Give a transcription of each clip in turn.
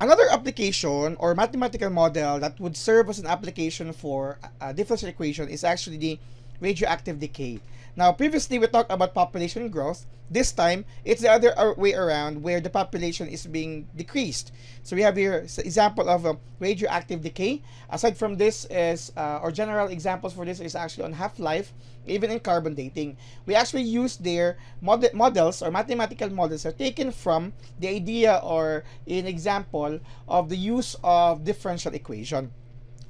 Another application or mathematical model that would serve as an application for a differential equation is actually the radioactive decay. Now, previously we talked about population growth. This time, it's the other way around where the population is being decreased. So we have here example of radioactive decay. Aside from this is, or general examples for this is actually on half-life, even in carbon dating. We actually use their models or mathematical models are taken from the idea or an example of the use of differential equation.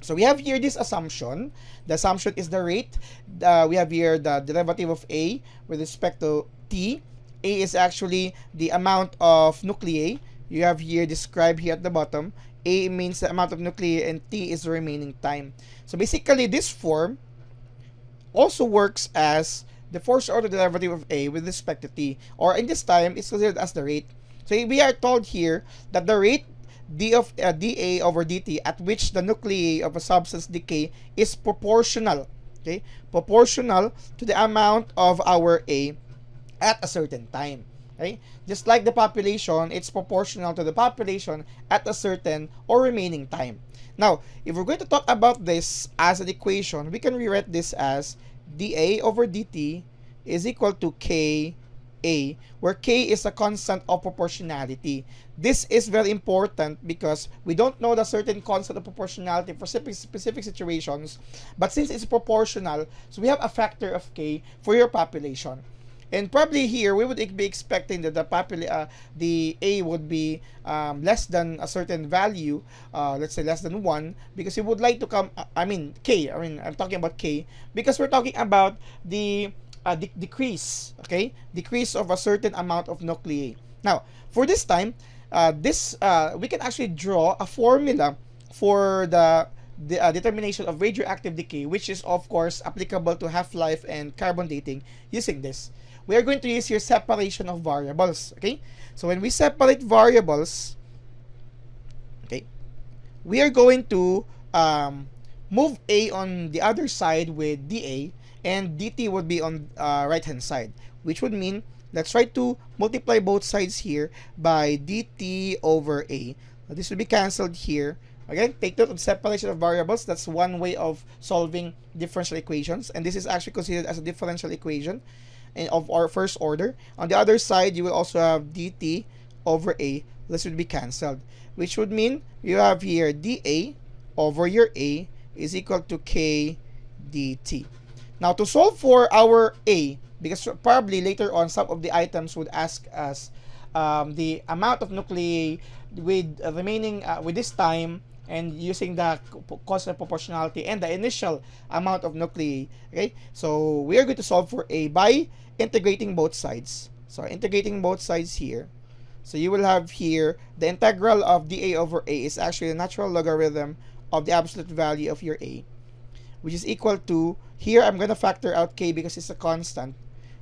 So we have here this assumption. The assumption is the rate. We have here the derivative of A with respect to T. A is actually the amount of nuclei. You have here described here at the bottom. A means the amount of nuclei and T is the remaining time. So basically this form also works as the first order derivative of A with respect to T. Or in this time, it's considered as the rate. So we are told here that the rate dA over dt at which the nuclei of a substance decay is proportional, okay, proportional to the amount of our A at a certain time. Okay, just like the population, it's proportional to the population at a certain or remaining time. Now, if we're going to talk about this as an equation, we can rewrite this as dA over dt is equal to K A, where K is a constant of proportionality. This is very important because we don't know the certain constant of proportionality for specific situations, but since it's proportional, so we have a factor of K for your population. And probably here, we would be expecting that the A would be less than a certain value, let's say less than 1, because we would like to come, K, I'm talking about K, because we're talking about the decrease, okay? Decrease of a certain amount of nuclei. Now, for this time, we can actually draw a formula for the determination of radioactive decay, which is of course applicable to half-life and carbon dating using this. We are going to use here separation of variables, okay? So when we separate variables, okay, we are going to move A on the other side with dA, and dt would be on right hand side, which would mean let's try to multiply both sides here by dt over A. Now, this will be cancelled here. Again, take note of separation of variables. That's one way of solving differential equations, and this is actually considered as a differential equation of our first order. On the other side, you will also have dt over A. This would be cancelled, which would mean you have here dA over your A is equal to K dt. Now, to solve for our A, because probably later on some of the items would ask us the amount of nuclei with remaining with this time and using the constant proportionality and the initial amount of nuclei. Okay, so we are going to solve for A by integrating both sides. So integrating both sides here. So you will have here the integral of dA over A is actually the natural logarithm of the absolute value of your A, which is equal to, here I'm going to factor out K because it's a constant.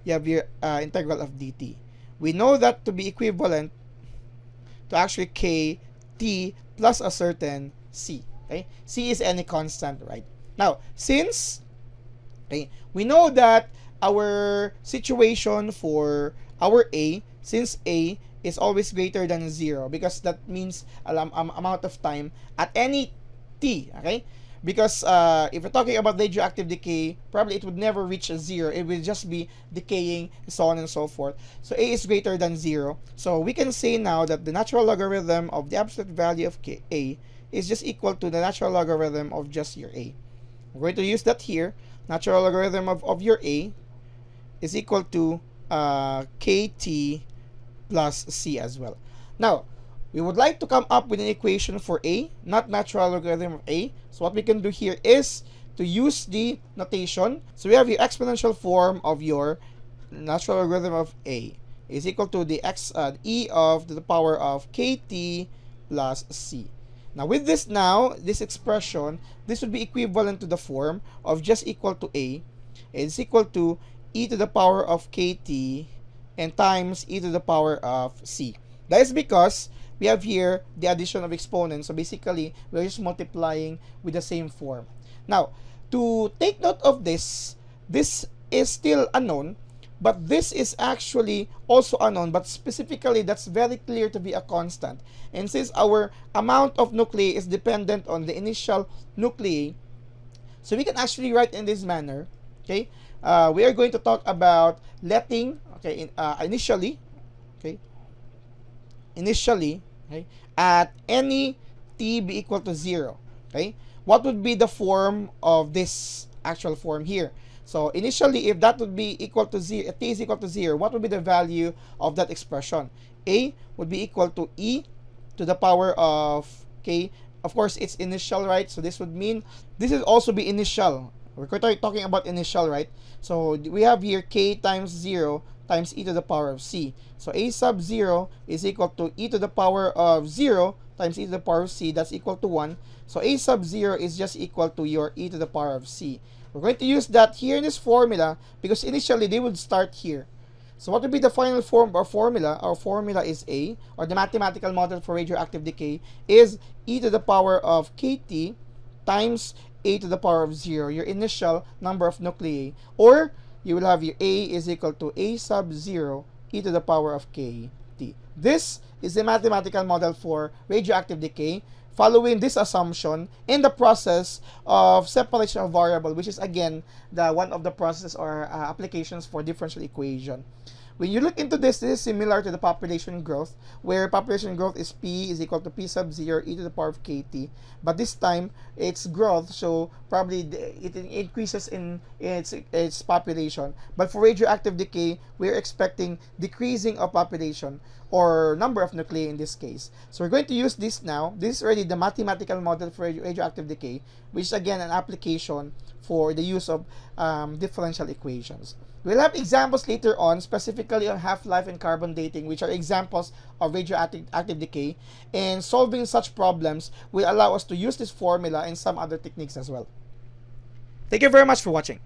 You have your integral of dt. We know that to be equivalent to actually kt plus a certain c. Okay, c is any constant, right? Now, since we know that our situation for our A, since A is always greater than 0, because that means amount of time at any t, okay? Because if we're talking about radioactive decay, probably it would never reach a 0. It will just be decaying, so on and so forth. So A is greater than 0. So we can say now that the natural logarithm of the absolute value of A is just equal to the natural logarithm of just your A. We're going to use that here. Natural logarithm of your A is equal to kt plus c as well. Now, we would like to come up with an equation for A, not natural logarithm of A. So what we can do here is to use the notation. So we have the exponential form of your natural logarithm of A is equal to the e of the power of kt plus c. Now with this this expression, this would be equivalent to the form of just equal to A is equal to e to the power of kt and times e to the power of c. That is because we have here the addition of exponents. So basically, we're just multiplying with the same form. Now, to take note of this, this is still unknown, but this is actually also unknown, but specifically that's very clear to be a constant. And since our amount of nuclei is dependent on the initial nuclei, so we can actually write in this manner, okay? We are going to talk about letting, okay, initially, okay, okay, at any t be equal to 0, okay? What would be the form of this actual form here? So initially, if that would be equal to 0, t is equal to 0, what would be the value of that expression? A would be equal to e to the power of k. Of course, it's initial, right? So this would mean this is also be initial. We're talking about initial, right? So we have here k times 0 times e to the power of c. So a sub 0 is equal to e to the power of 0 times e to the power of c. That's equal to 1. So a sub 0 is just equal to your e to the power of c. We're going to use that here in this formula because initially they would start here. So what would be the final form or formula? Our formula is A, or the mathematical model for radioactive decay is e to the power of kt times a to the power of 0, your initial number of nuclei. Or you will have your A is equal to a sub 0 e to the power of kt. This is the mathematical model for radioactive decay, following this assumption in the process of separation of variable, which is again the one of the process or applications for differential equation. When you look into this, this is similar to the population growth, where population growth is p is equal to p sub 0 e to the power of kt, but this time it's growth, so probably it increases in its population. But for radioactive decay, we're expecting decreasing of population or number of nuclei in this case. So we're going to use this now. This is already the mathematical model for radioactive decay, which is again an application for the use of differential equations. We'll have examples later on, specifically on half-life and carbon dating, which are examples of radioactive decay, and solving such problems will allow us to use this formula and some other techniques as well. Thank you very much for watching.